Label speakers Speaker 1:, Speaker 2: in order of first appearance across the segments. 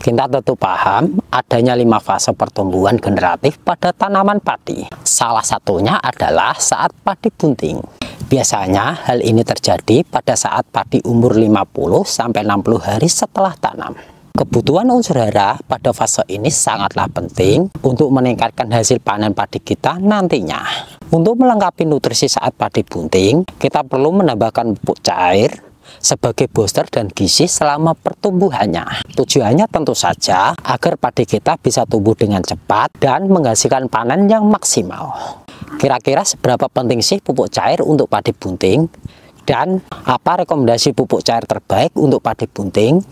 Speaker 1: Kita tentu paham adanya 5 fase pertumbuhan generatif pada tanaman padi. Salah satunya adalah saat padi bunting. Biasanya hal ini terjadi pada saat padi umur 50-60 hari setelah tanam. Kebutuhan unsur hara pada fase ini sangatlah penting untuk meningkatkan hasil panen padi kita nantinya. Untuk melengkapi nutrisi saat padi bunting, kita perlu menambahkan pupuk cair sebagai booster dan gizi selama pertumbuhannya. Tujuannya tentu saja agar padi kita bisa tumbuh dengan cepat dan menghasilkan panen yang maksimal. Kira-kira seberapa penting sih pupuk cair untuk padi bunting? Dan apa rekomendasi pupuk cair terbaik untuk padi bunting?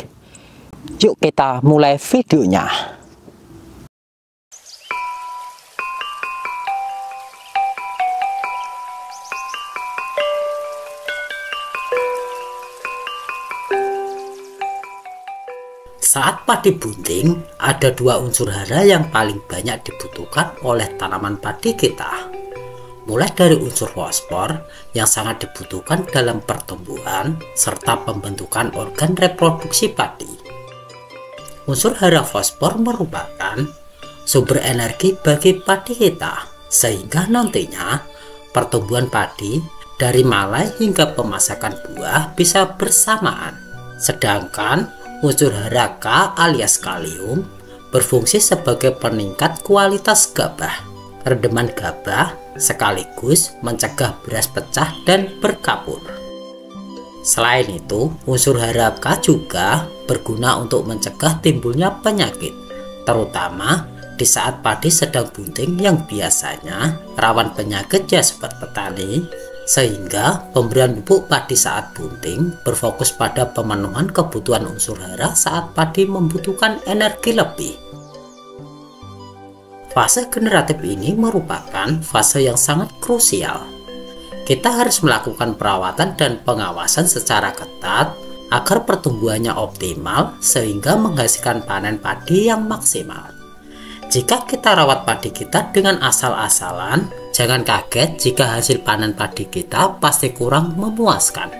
Speaker 1: Yuk kita mulai videonya. Saat padi bunting, ada 2 unsur hara yang paling banyak dibutuhkan oleh tanaman padi kita. Mulai dari unsur fosfor yang sangat dibutuhkan dalam pertumbuhan serta pembentukan organ reproduksi padi. Unsur hara fosfor merupakan sumber energi bagi padi kita, sehingga nantinya pertumbuhan padi dari malai hingga pemasakan buah bisa bersamaan. Sedangkan unsur hara K alias kalium berfungsi sebagai peningkat kualitas gabah, redeman gabah, sekaligus mencegah beras pecah dan berkapur. Selain itu, unsur hara K juga berguna untuk mencegah timbulnya penyakit, terutama di saat padi sedang bunting yang biasanya rawan penyakit ya sobat petani. Sehingga pemberian pupuk padi saat bunting berfokus pada pemenuhan kebutuhan unsur hara saat padi membutuhkan energi lebih. Fase generatif ini merupakan fase yang sangat krusial. Kita harus melakukan perawatan dan pengawasan secara ketat agar pertumbuhannya optimal sehingga menghasilkan panen padi yang maksimal. Jika kita rawat padi kita dengan asal-asalan, jangan kaget jika hasil panen padi kita pasti kurang memuaskan.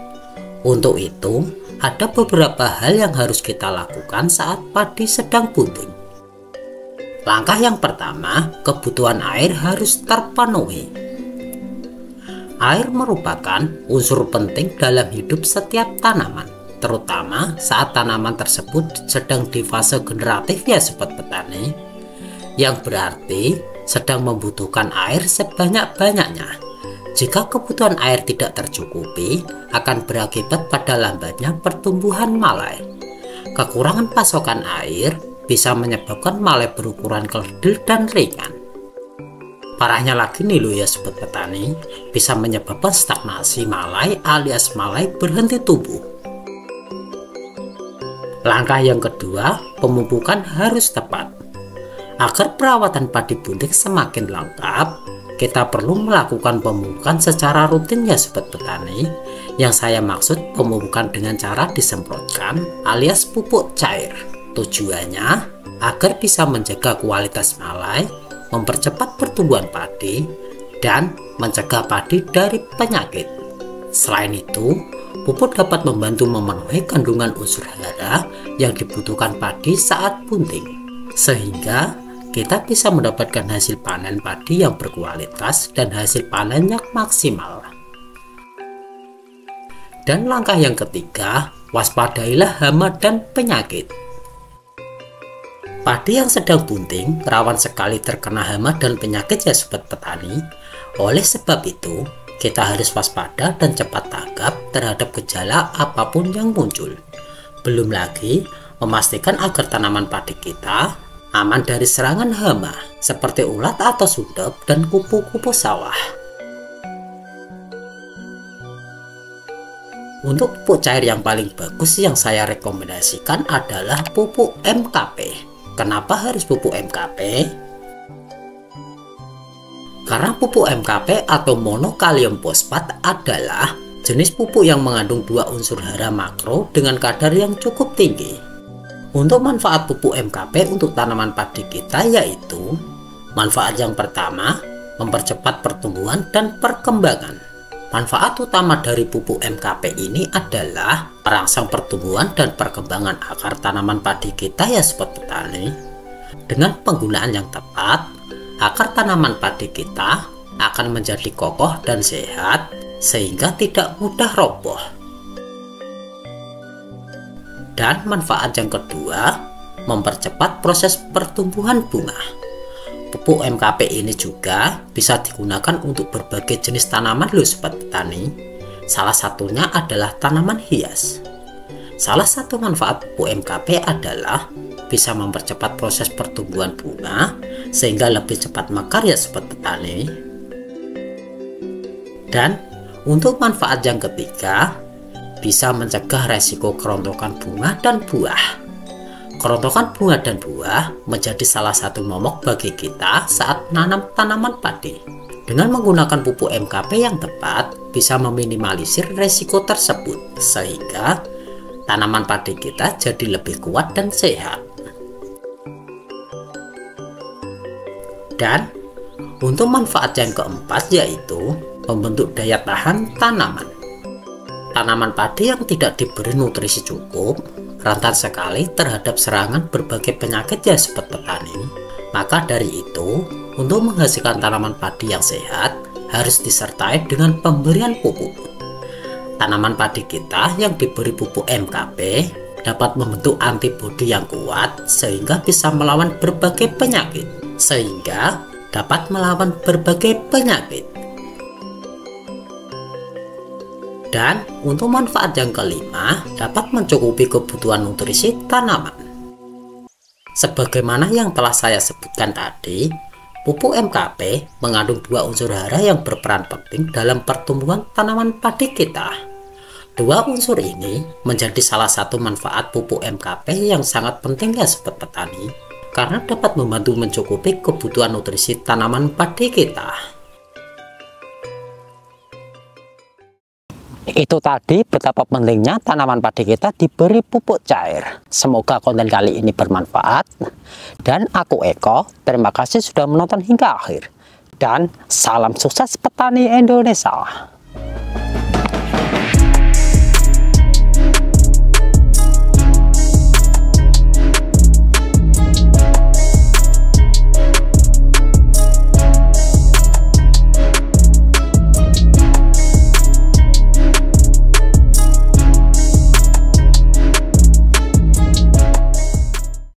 Speaker 1: Untuk itu, ada beberapa hal yang harus kita lakukan saat padi sedang bunting. Langkah yang pertama, kebutuhan air harus terpenuhi. Air merupakan unsur penting dalam hidup setiap tanaman, terutama saat tanaman tersebut sedang di fase generatif ya sobat petani, yang berarti sedang membutuhkan air sebanyak-banyaknya. Jika kebutuhan air tidak tercukupi, akan berakibat pada lambatnya pertumbuhan malai. Kekurangan pasokan air bisa menyebabkan malai berukuran kerdil dan ringan. Parahnya lagi nih lo ya sobat petani, bisa menyebabkan stagnasi malai alias malai berhenti tumbuh. Langkah yang kedua, pemupukan harus tepat. Agar perawatan padi bunting semakin lengkap, kita perlu melakukan pemupukan secara rutin ya sobat petani. Yang saya maksud pemupukan dengan cara disemprotkan alias pupuk cair. Tujuannya agar bisa menjaga kualitas malai, mempercepat pertumbuhan padi, dan mencegah padi dari penyakit. Selain itu, pupuk dapat membantu memenuhi kandungan unsur hara yang dibutuhkan padi saat bunting, sehingga kita bisa mendapatkan hasil panen padi yang berkualitas dan hasil panen yang maksimal. Dan langkah yang ketiga, waspadailah hama dan penyakit. Padi yang sedang bunting rawan sekali terkena hama dan penyakit ya sobat petani. Oleh sebab itu, kita harus waspada dan cepat tanggap terhadap gejala apapun yang muncul. Belum lagi, memastikan agar tanaman padi kita aman dari serangan hama seperti ulat atau sudep dan kupu-kupu sawah. Untuk pupuk cair yang paling bagus yang saya rekomendasikan adalah pupuk MKP. Kenapa harus pupuk MKP? Karena pupuk MKP atau monokalium fosfat adalah jenis pupuk yang mengandung 2 unsur hara makro dengan kadar yang cukup tinggi. Untuk manfaat pupuk MKP untuk tanaman padi kita yaitu manfaat yang pertama, mempercepat pertumbuhan dan perkembangan. Manfaat utama dari pupuk MKP ini adalah merangsang pertumbuhan dan perkembangan akar tanaman padi kita ya sobat petani. Dengan penggunaan yang tepat, akar tanaman padi kita akan menjadi kokoh dan sehat sehingga tidak mudah roboh. Dan manfaat yang kedua, mempercepat proses pertumbuhan bunga. Pupuk MKP ini juga bisa digunakan untuk berbagai jenis tanaman loh sobat petani. Salah satunya adalah tanaman hias. Salah satu manfaat pupuk MKP adalah bisa mempercepat proses pertumbuhan bunga sehingga lebih cepat mekar ya sobat petani. Dan untuk manfaat yang ketiga, bisa mencegah resiko kerontokan bunga dan buah. Kerontokan bunga dan buah menjadi salah satu momok bagi kita saat menanam tanaman padi. Dengan menggunakan pupuk MKP yang tepat, bisa meminimalisir resiko tersebut, sehingga tanaman padi kita jadi lebih kuat dan sehat. Dan untuk manfaat yang keempat yaitu membentuk daya tahan tanaman. Tanaman padi yang tidak diberi nutrisi cukup rentan sekali terhadap serangan berbagai penyakit ya sobat petani. Maka dari itu, untuk menghasilkan tanaman padi yang sehat harus disertai dengan pemberian pupuk. Tanaman padi kita yang diberi pupuk MKP dapat membentuk antibodi yang kuat sehingga bisa melawan berbagai penyakit. Dan untuk manfaat yang kelima, dapat mencukupi kebutuhan nutrisi tanaman. Sebagaimana yang telah saya sebutkan tadi, pupuk MKP mengandung dua unsur hara yang berperan penting dalam pertumbuhan tanaman padi kita. Dua unsur ini menjadi salah satu manfaat pupuk MKP yang sangat penting ya sobat petani, karena dapat membantu mencukupi kebutuhan nutrisi tanaman padi kita. Itu tadi betapa pentingnya tanaman padi kita diberi pupuk cair. Semoga konten kali ini bermanfaat. Dan aku Eko, terima kasih sudah menonton hingga akhir. Dan salam sukses petani Indonesia.